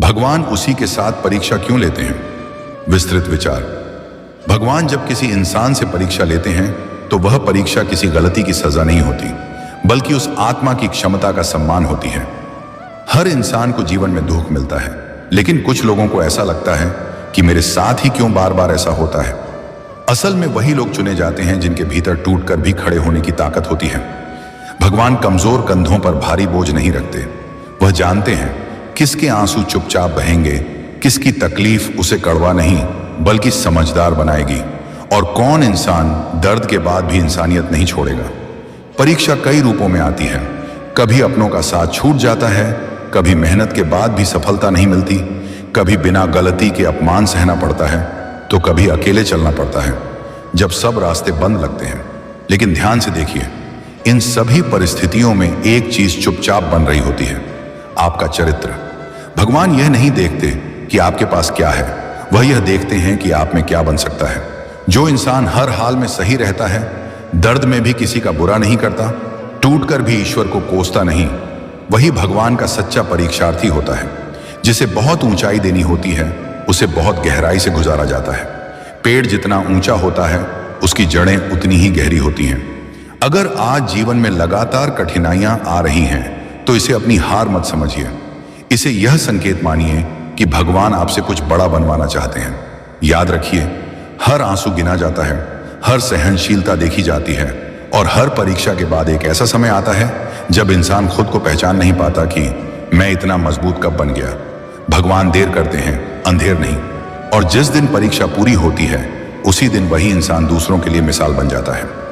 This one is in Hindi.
भगवान उसी के साथ परीक्षा क्यों लेते हैं? विस्तृत विचार। भगवान जब किसी इंसान से परीक्षा लेते हैं तो वह परीक्षा किसी गलती की सजा नहीं होती, बल्कि उस आत्मा की क्षमता का सम्मान होती है। हर इंसान को जीवन में दुख मिलता है, लेकिन कुछ लोगों को ऐसा लगता है कि मेरे साथ ही क्यों बार बार ऐसा होता है। असल में वही लोग चुने जाते हैं जिनके भीतर टूटकर भी खड़े होने की ताकत होती है। भगवान कमजोर कंधों पर भारी बोझ नहीं रखते। वह जानते हैं किसके आंसू चुपचाप बहेंगे, किसकी तकलीफ उसे कड़वा नहीं बल्कि समझदार बनाएगी, और कौन इंसान दर्द के बाद भी इंसानियत नहीं छोड़ेगा। परीक्षा कई रूपों में आती है। कभी अपनों का साथ छूट जाता है, कभी मेहनत के बाद भी सफलता नहीं मिलती, कभी बिना गलती के अपमान सहना पड़ता है, तो कभी अकेले चलना पड़ता है जब सब रास्ते बंद लगते हैं। लेकिन ध्यान से देखिए, इन सभी परिस्थितियों में एक चीज चुपचाप बन रही होती है, आपका चरित्र। भगवान यह नहीं देखते कि आपके पास क्या है, वह यह देखते हैं कि आप में क्या बन सकता है। जो इंसान हर हाल में सही रहता है, दर्द में भी किसी का बुरा नहीं करता, टूटकर भी ईश्वर को कोसता नहीं, वही भगवान का सच्चा परीक्षार्थी होता है। जिसे बहुत ऊंचाई देनी होती है, उसे बहुत गहराई से गुजारा जाता है। पेड़ जितना ऊंचा होता है, उसकी जड़ें उतनी ही गहरी होती हैं। अगर आज जीवन में लगातार कठिनाइयां आ रही हैं, तो इसे अपनी हार मत समझिए। इसे यह संकेत मानिए कि भगवान आपसे कुछ बड़ा बनवाना चाहते हैं। याद रखिए, हर आंसू गिना जाता है, हर सहनशीलता देखी जाती है, और हर परीक्षा के बाद एक ऐसा समय आता है जब इंसान खुद को पहचान नहीं पाता कि मैं इतना मजबूत कब बन गया। भगवान देर करते हैं, अंधेर नहीं। और जिस दिन परीक्षा पूरी होती है, उसी दिन वही इंसान दूसरों के लिए मिसाल बन जाता है।